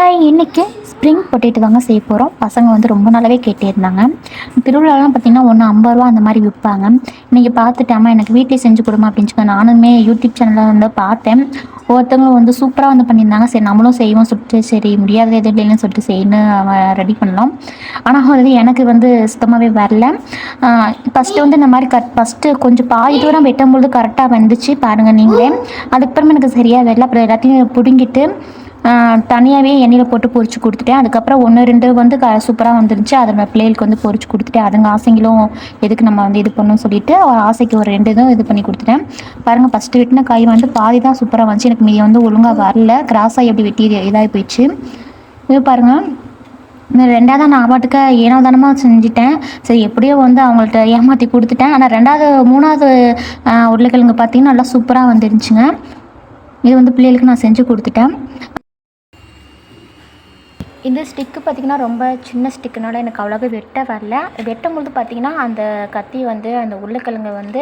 Hi, இன்னைக்கு spring potato தாங்க செய்ய போகிறோம். பசங்க வந்து ரொம்ப நாளாவே கேட்டே இருந்தாங்க. திருவிழாலாம் பார்த்தீங்கன்னா ஒன்று 50 ரூபா அந்த மாதிரி விற்பாங்க. இன்றைக்கி பார்த்துட்டாமா எனக்கு வீட்டிலே செஞ்சு கொடுமா அப்படின்னு சொல்லி நானுமே யூடியூப் சேனலில் வந்து பார்த்தேன். ஒருத்தவங்களும் வந்து சூப்பராக வந்து பண்ணியிருந்தாங்க. சரி நம்மளும் செய்வோம் சொல்லிட்டு, சரி முடியாத எதுவும் இல்லைன்னு சொல்லிட்டு செய்யணும் ரெடி பண்ணலாம். ஆனால் வந்து எனக்கு வந்து சுத்தமாகவே வரல. ஃபஸ்ட்டு வந்து இந்த மாதிரி ஃபஸ்ட்டு கொஞ்சம் பாதி தூரம் வெட்டும்பொழுது கரெக்டாக வந்துச்சு பாருங்கள் நீங்களே. அதுக்கப்புறமா எனக்கு சரியாக வரல. அப்புறம் எல்லாத்தையும் பிடுங்கிட்டு தனியாகவே எண்ணெயில் போட்டு பொரிச்சு கொடுத்துட்டேன். அதுக்கப்புறம் 1, 2 வந்து சூப்பராக வந்துருந்துச்சு. அதை பிள்ளைகளுக்கு வந்து பொரிச்சு கொடுத்துட்டேன். அதுங்க ஆசைங்களும் எதுக்கு நம்ம வந்து இது பண்ணணும்னு சொல்லிட்டு ஒரு ஆசைக்கு ஒரு 2 இதுவும் இது பண்ணி கொடுத்துட்டேன். பாருங்கள், ஃபஸ்ட்டு வெட்டின காய் வந்து பாதி தான் சூப்பராக வந்துச்சு. எனக்கு மீதி வந்து ஒழுங்காக வரல. கிராஸாக எப்படி வெட்டி இதாகி போயிடுச்சு. இது பாருங்கள், இந்த 2வது நான் பாட்டுக்க ஏனோ தானமாக செஞ்சுட்டேன். சரி எப்படியோ வந்து அவங்கள்ட்ட ஏமாற்றி கொடுத்துட்டேன். ஆனால் 2வது 3வது உருளைக்கிழங்கு பார்த்தீங்கன்னா நல்லா சூப்பராக வந்துருந்துச்சுங்க. இது வந்து பிள்ளைகளுக்கு நான் செஞ்சு கொடுத்துட்டேன். இந்த ஸ்டிக்கு பார்த்திங்கன்னா ரொம்ப சின்ன ஸ்டிக்குனால எனக்கு அவ்வளோவா வெட்ட வரல. வெட்டும்போது பார்த்திங்கன்னா அந்த கத்தி வந்து அந்த உருளைக்கிழங்கை வந்து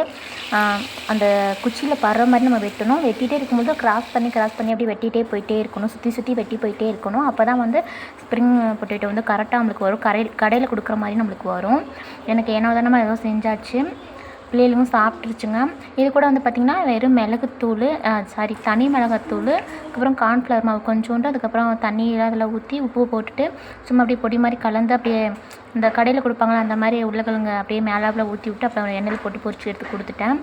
அந்த குச்சியில் படுற மாதிரி நம்ம வெட்டணும். வெட்டிகிட்டே இருக்கும்போது கிராஸ் பண்ணி அப்படியே வெட்டிகிட்டே போயிட்டே இருக்கணும். சுற்றி வெட்டி போயிட்டே இருக்கணும். அப்போ தான் வந்து ஸ்ப்ரிங் பொட்டேட்டோ வந்து கரெக்டாக நம்மளுக்கு வரும். கடையில் கொடுக்குற மாதிரி நம்மளுக்கு வரும். எனக்கு ஏனோ தானமாக ஏதோ செஞ்சாச்சு. பிள்ளைகளும் சாப்பிட்ருச்சுங்க. இது கூட வந்து பார்த்திங்கன்னா வெறும் மிளகுத்தூள், தனி மிளகாத்தூள், அதுக்கப்புறம் கார்ன்ஃப்ளவர் மாவு கொஞ்சோண்டு, அதுக்கப்புறம் தண்ணி அதில் ஊற்றி உப்பு போட்டுட்டு சும்மா அப்படியே பொடி மாதிரி கலந்து அப்படியே இந்த கடையில் கொடுப்பாங்களா அந்த மாதிரி உருளைக்கிழங்கு அப்படியே மேலாப்பில் ஊற்றி விட்டு அப்புறம் எண்ணெயில் போட்டு பொரிச்சு எடுத்து கொடுத்துட்டேன்.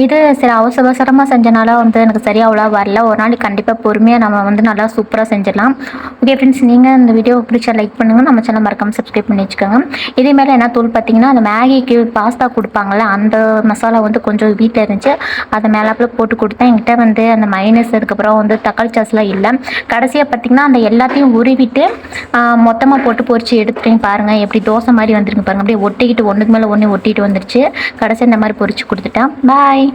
இது சரி அவசரமாக செஞ்சனால வந்து எனக்கு சரியாக அவ்வளோ வரல. ஒரு நாளைக்கு கண்டிப்பாக பொறுமையாக நம்ம வந்து நல்லா சூப்பராக செஞ்சிடலாம். ஓகே ஃப்ரெண்ட்ஸ், நீங்கள் இந்த வீடியோ பிடிச்சா லைக் பண்ணுங்கள். நம்ம சேனல் மறக்காமல் சப்ஸ்கிரைப் பண்ணி வச்சுக்கோங்க. இதே மாதிரி என்ன தூள் பார்த்தீங்கன்னா அந்த மேகிக்கு பாஸ்தா கொடுப்பாங்கள்ல அந்த மசாலா வந்து கொஞ்சம் வீட்டில் இருந்துச்சு. அதை மேலாப்பில் போட்டு கொடுத்தேன். என்கிட்ட வந்து அந்த மைனஸ் அதுக்கப்புறம் வந்து தக்காளி சாஸ்லாம் இல்லை. கடைசியாக பார்த்திங்கன்னா அந்த எல்லாத்தையும் உருவிட்டு மொத்தமாக போட்டு பொரிச்சு எடுத்துட்டேன். பாருங்கள் எப்படி தோசை மாதிரி வந்துருக்கு பாருங்கள். அப்படியே ஒட்டிக்கிட்டு ஒன்றுக்கு மேலே ஒன்று ஒட்டிகிட்டு வந்துருச்சு. கடைசியாக இந்த மாதிரி பொரிச்சு கொடுத்துட்டேன். பாய்.